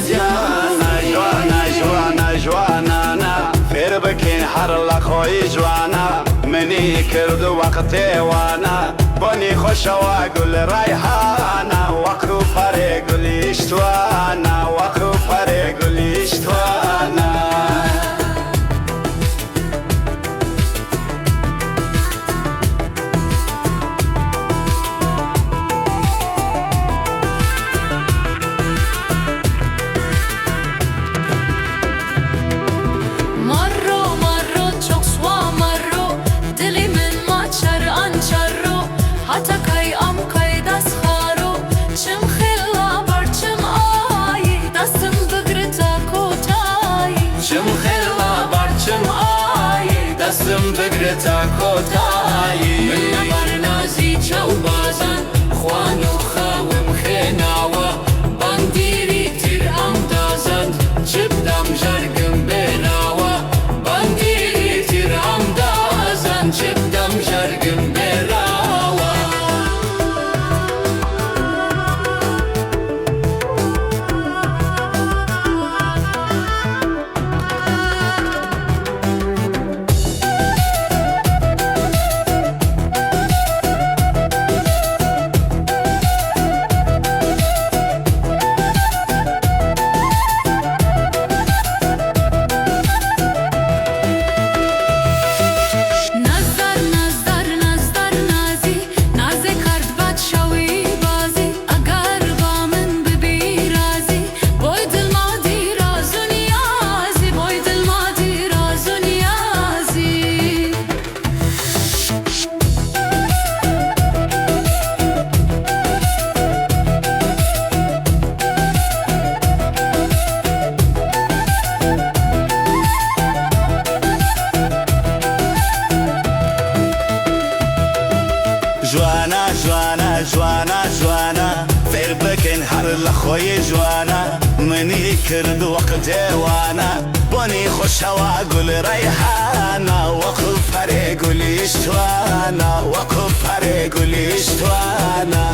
جانا جوانا جوانا جوانا فێر بکەین هەر لە خۆی جوانە منی کرد وەقتێ وانە بۆنی خۆشەوە گول ڕایحانە وەکو پەرێ گولیشتوانە وەکو پەرێ گولیشتوانە دەستم بگرێتە کۆتایی من لە بەرنازی چەوبازان خوان و خاوم خێناوە بەندیری تر ئەم دازەند چ بدەم ژەرگم بێناوە بەندیری تر ئەم دازەند چ بدەم ژەرگم بێراوە جوانا جوانا جوانا جوانا فێر بکەین هەر لە خۆی جوانە منی کرد وەقتێ وانە بۆنی خۆشەوە گول ڕەیحانە وەکو پەرێ گولیشتوانە وەکو پەرێ گولیشتوانە